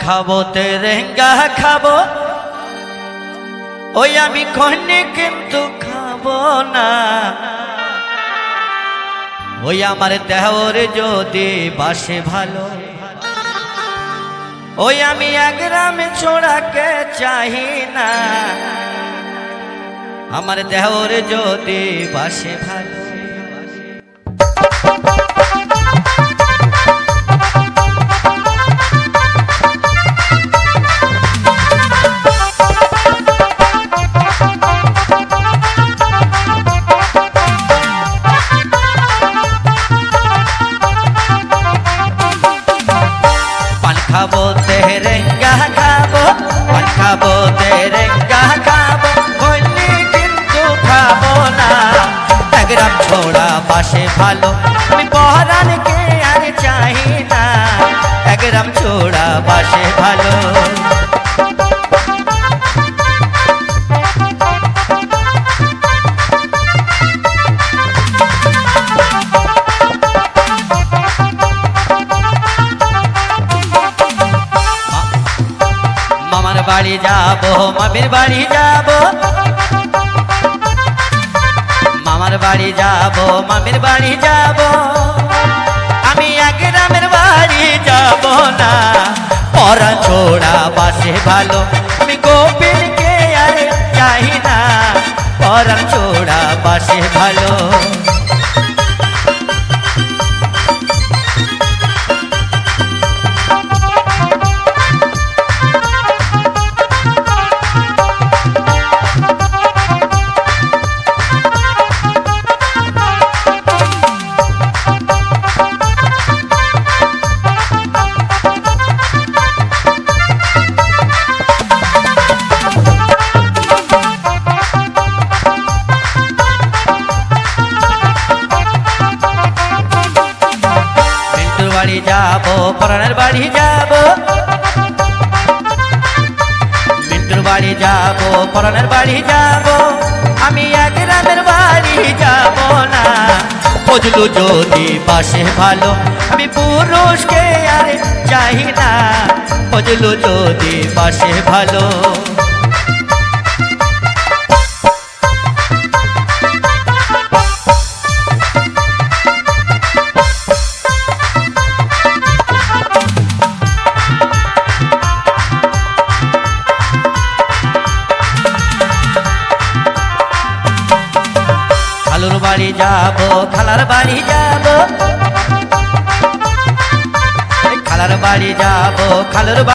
খাবো তেরেঙ্গা খাবো ওই আমি কইনি কিন্তু খাবো না ওই আমার দেহর যদি বাসে ভালো ওই আমি 1 গ্রাম ছোড়াকে চাহি না আমার দেহর যদি বাসে ভালো खाबो तेरेंगा खाबो पान खाबो तेरेंगा खाबो कोइनी किन्तु खाबो ना 1 ग्राम छोड़ा बासे भालो आमी पहरान के आर चाहि ना 1 ग्राम छोड़ा बासे भालो बाड़ी जाबो मामिर बाड़ी जाबो मामार बाड़ी जाबो मामिर बाड़ी जाबो आमी 1 ग्रामेर बाड़ी जाबो ना परा छोड़ा बासे भालो आमी गोपिन के आर चाहि ना परा छोड़ा बासे भालो बाड़ी जाबो परानेर बाड़ी जाबो मिंटुर बाड़ी जाबो परानेर बाड़ी जाबो आमी 1 ग्रामेर बाड़ी जाबो ना फजलु जोदी बासे भालो आमी पुरुष के आर चाहि ना फजलु जोदी बासे भालो खालुर बाड़ी जाबो खालार बाड़ी जाबो खालार बाड़ी जाबो खालुर